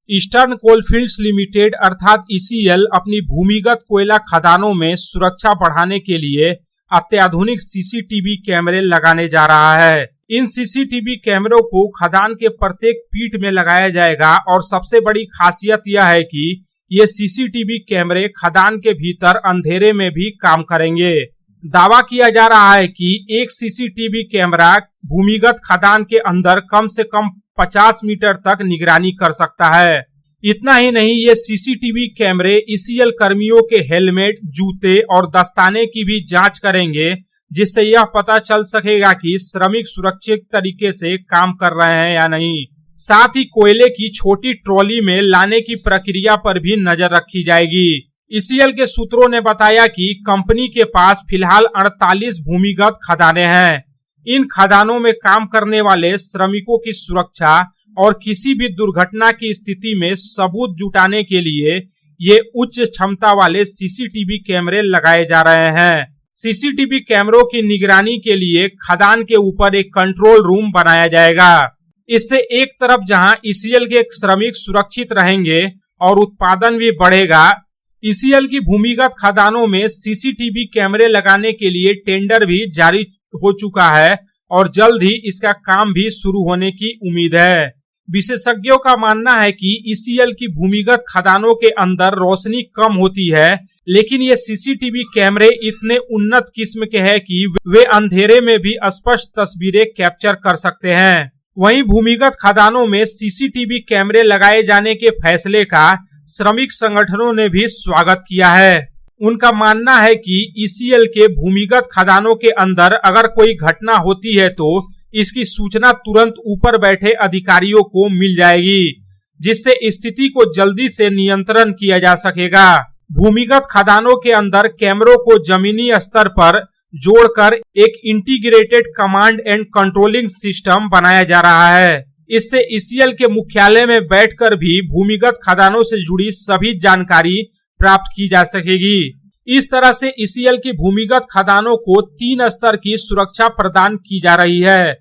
Eastern coalfields limited अर्थात ECL अपनी भूमिगत कोयला खदानों में सुरक्षा बढ़ाने के लिए अत्याधुनिक सीसीटीवी कैमरे लगाने जा रहा है। इन सीसीटीवी कैमरों को खदान के प्रत्येक पीठ में लगाया जाएगा और सबसे बड़ी खासियत यह है कि ये सीसीटीवी कैमरे खदान के भीतर अंधेरे में भी काम करेंगे। दावा किया जा रहा है कि एक सीसीटीवी कैमरा भूमिगत खदान के अंदर कम से कम 50 मीटर तक निगरानी कर सकता है। इतना ही नहीं, ये सीसीटीवी कैमरे ईसीएल कर्मियों के हेलमेट, जूते और दस्ताने की भी जांच करेंगे, जिससे यह पता चल सकेगा कि श्रमिक सुरक्षित तरीके से काम कर रहे हैं या नहीं। साथ ही कोयले की छोटी ट्रॉली में लाने की प्रक्रिया पर भी नजर रखी जाएगी। ईसीएल के सूत्रों ने बताया कि कंपनी के पास फिलहाल 48 भूमिगत खदानें हैं। इन खदानों में काम करने वाले श्रमिकों की सुरक्षा और किसी भी दुर्घटना की स्थिति में सबूत जुटाने के लिए ये उच्च क्षमता वाले सीसीटीवी कैमरे लगाए जा रहे हैं। सीसीटीवी कैमरों की निगरानी के लिए खदान के ऊपर एक कंट्रोल रूम बनाया जाएगा। इससे एक तरफ जहां ईसीएल के श्रमिक सुरक्षित रहेंगे और उत्पादन भी बढ़ेगा, ईसीएल की भूमिगत खदानों में सीसीटीवी कैमरे लगाने के लिए टेंडर भी जारी हो चुका है और जल्द ही इसका काम भी शुरू होने की उम्मीद है। विशेषज्ञों का मानना है कि ईसीएल की भूमिगत खदानों के अंदर रोशनी कम होती है, लेकिन ये सीसीटीवी कैमरे इतने उन्नत किस्म के हैं कि वे अंधेरे में भी स्पष्ट तस्वीरें कैप्चर कर सकते हैं। वहीं भूमिगत खदानों में सीसीटीवी कैमरे लगाए जाने के फैसले का श्रमिक संगठनों ने भी स्वागत किया है। उनका मानना है कि ईसीएल के भूमिगत खदानों के अंदर अगर कोई घटना होती है तो इसकी सूचना तुरंत ऊपर बैठे अधिकारियों को मिल जाएगी, जिससे स्थिति को जल्दी से नियंत्रण किया जा सकेगा। भूमिगत खदानों के अंदर कैमरों को जमीनी स्तर पर जोड़कर एक integrated command and controlling system बनाया जा रहा है। इससे ईसीएल के मुख्यालय में बैठकर भी भूमिगत खदानों से जुड़ी सभी जानकारी प्राप्त की जा सकेगी। इस तरह से ईसीएल की भूमिगत खदानों को 3 स्तर की सुरक्षा प्रदान की जा रही है।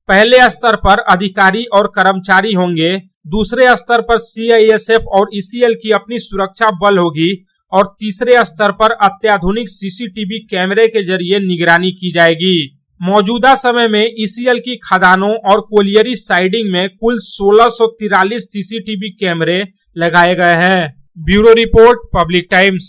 पहले स्तर पर अधिकारी और कर्मचारी होंगे, दूसरे स्तर पर सीआईएसएफ और ईसीएल की अपनी सुरक्षा बल होगी और तीसरे स्तर पर अत्याधुनिक सीसीटीवी कैमरे के जरिए निगरानी की जाएगी। मौजूदा समय में ईसीएल की खदानों और कोलियरी साइडिंग में कुल 1643 सीसीटीवी कैमरे लगाए गए हैं। Bureau report, public Times.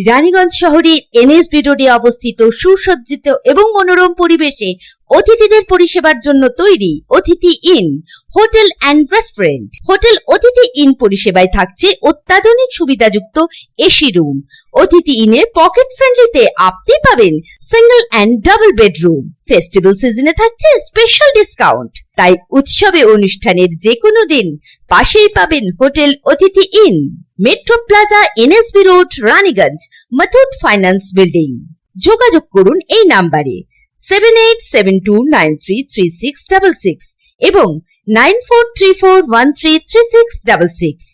Raniganj শহরের এনএসবি রোডে অবস্থিত সুসজ্জিত এবং মনোরম পরিবেশে অতিথিদের পরিষেবার জন্য তৈরি অতিথি in hotel and restaurant. Hotel অতিথি ইন পরিষেবায় থাকছে অত্যাধুনিক সুবিধাযুক্ত এসি রুম। অতিথি ইনে পকেট ফ্রেন্ডলিতে আপনি পাবেন single and double bedroom. Festival সিজনে থাকছে স্পেশাল ডিসকাউন্ট। তাই উৎসবে অনুষ্ঠানের যে কোনো দিন পাশেই পাবেন হোটেল অতিথি in, metro plaza, NSB road, Raniganj, Muthoot finance building. যোগাযোগ করুন এই নাম্বারে 7872933666 এবং 9434133666।